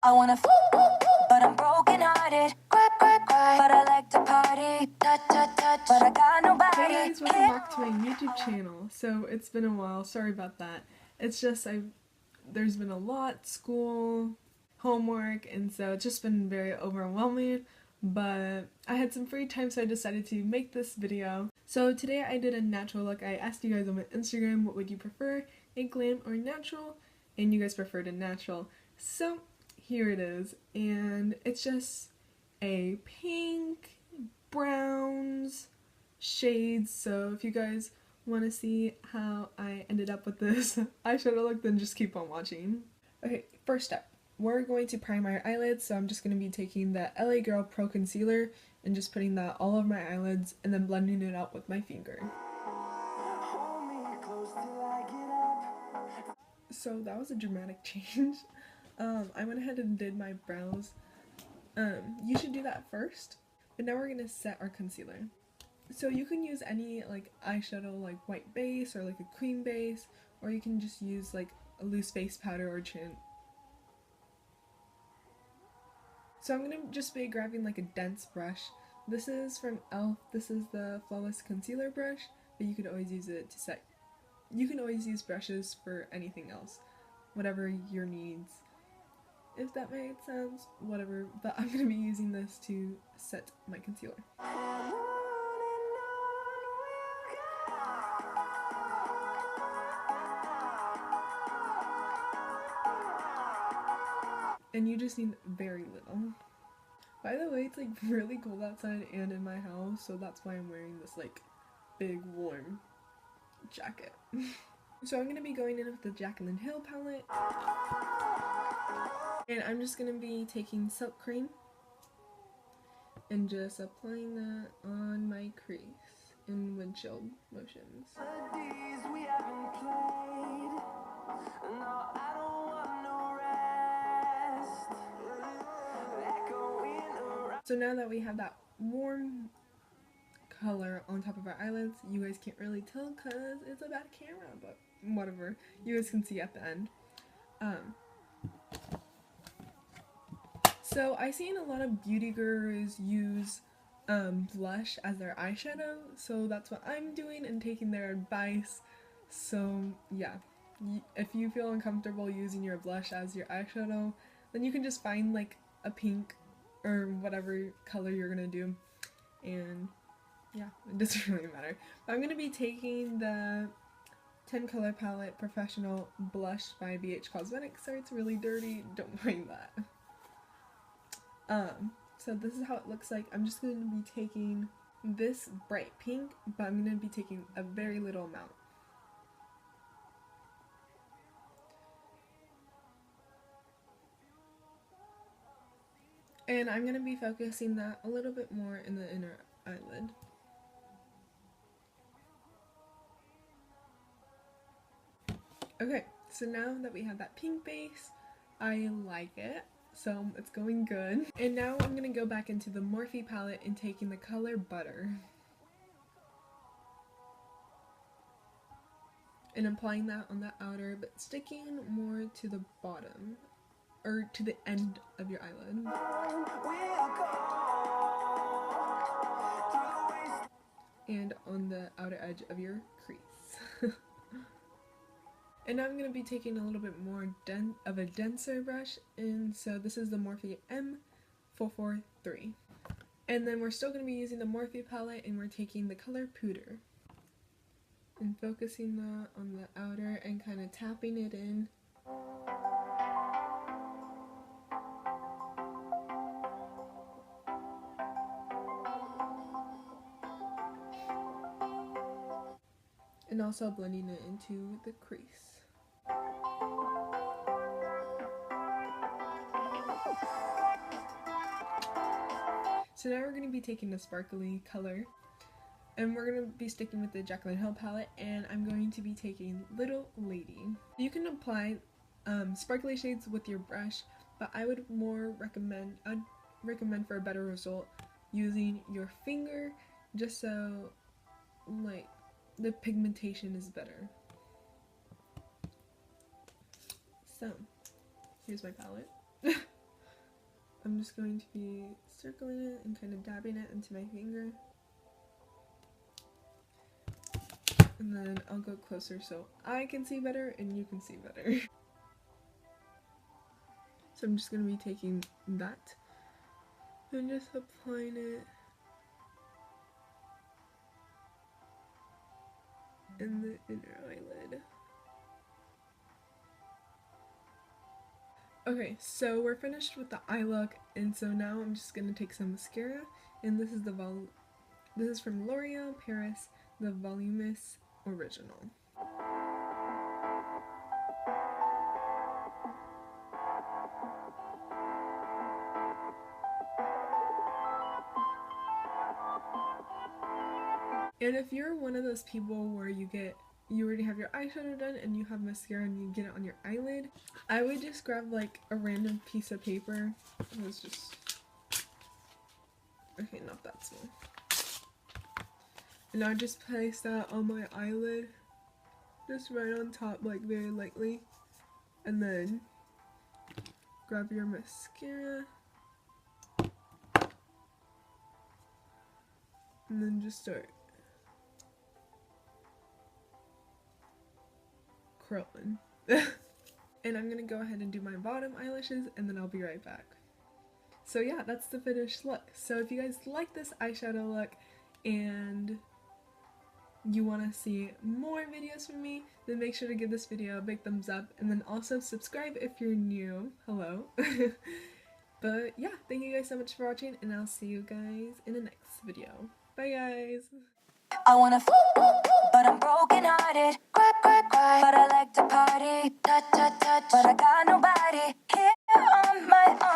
I wanna but I'm broken hearted. But I like to party. But I got nobody. Hey guys, welcome back to my YouTube channel. So it's been a while, sorry about that. It's just there's been a lot, school, homework, and so it's just been very overwhelming. But I had some free time, so I decided to make this video. So today I did a natural look. I asked you guys on my Instagram, what would you prefer, a glam or natural? And you guys preferred a natural. So here it is, and it's just a pink, browns, shades. So if you guys want to see how I ended up with this eyeshadow look, then just keep on watching. Okay, first step. We're going to prime our eyelids, so I'm just going to be taking the LA Girl Pro Concealer and just putting that all over my eyelids and then blending it out with my finger. So that was a dramatic change. I went ahead and did my brows. You should do that first. But now we're going to set our concealer. So you can use any like eyeshadow, like white base or like a cream base, or you can just use like a loose face powder or chin. So I'm going to just be grabbing like a dense brush. This is from e.l.f. This is the Flawless Concealer brush, but you could always use it to set. You can always use brushes for anything else, whatever your needs. If that made sense, whatever, but I'm going to be using this to set my concealer. And you just need very little. By the way, it's like really cold outside and in my house, so that's why I'm wearing this like big warm jacket. So I'm going to be going in with the Jaclyn Hill palette. And I'm just going to be taking Silk Cream and just applying that on my crease in windshield motions. So now that we have that warm color on top of our eyelids, you guys can't really tell because it's a bad camera, but whatever. You guys can see at the end. So I seen a lot of beauty gurus use blush as their eyeshadow, so that's what I'm doing and taking their advice. So yeah, if you feel uncomfortable using your blush as your eyeshadow, then you can just find like a pink or whatever color you're gonna do, and yeah, it doesn't really matter. But I'm gonna be taking the 10 color palette Professional Blush by BH Cosmetics. Sorry, it's really dirty, don't mind that. So this is how it looks like. I'm just going to be taking this bright pink, but I'm going to be taking a very little amount. And I'm going to be focusing that a little bit more in the inner eyelid. Okay, so now that we have that pink base, I like it. So it's going good. And now I'm going to go back into the Morphe palette and taking the color Butter. And applying that on the outer, but sticking more to the bottom, or to the end of your eyelid. And on the outer edge of your crease. And now I'm going to be taking a little bit more of a denser brush, and so this is the Morphe M443. And then we're still going to be using the Morphe palette, and we're taking the color Pooter. And focusing that on the outer and kind of tapping it in. And also blending it into the crease. So now we're going to be taking the sparkly color, and we're going to be sticking with the Jaclyn Hill palette, and I'm going to be taking Little Lady. You can apply sparkly shades with your brush, but I would I'd recommend for a better result using your finger, just so like the pigmentation is better. So here's my palette. just going to be circling it and kind of dabbing it into my finger. And then I'll go closer so I can see better and you can see better. So I'm just going to be taking that and just applying it in the inner eyelid. Okay, so we're finished with the eye look, and so now I'm just gonna take some mascara, and this is from L'Oreal Paris, the Voluminous Original. And if you're one of those people where you already have your eyeshadow done and you have mascara and you get it on your eyelid, I would just grab like a random piece of paper. It was just, okay, not that small. And I just place that on my eyelid, just right on top, like very lightly. And then grab your mascara. And then just start curling. And I'm gonna go ahead and do my bottom eyelashes and then I'll be right back. So yeah, that's the finished look. So if you guys like this eyeshadow look and you want to see more videos from me, then make sure to give this video a big thumbs up and then also subscribe if you're new. Hello. But yeah, thank you guys so much for watching and I'll see you guys in the next video. Bye guys! I wanna but I'm broken hearted. Cry, cry, cry, but I like to party. Touch, touch, touch, but I got nobody here on my own.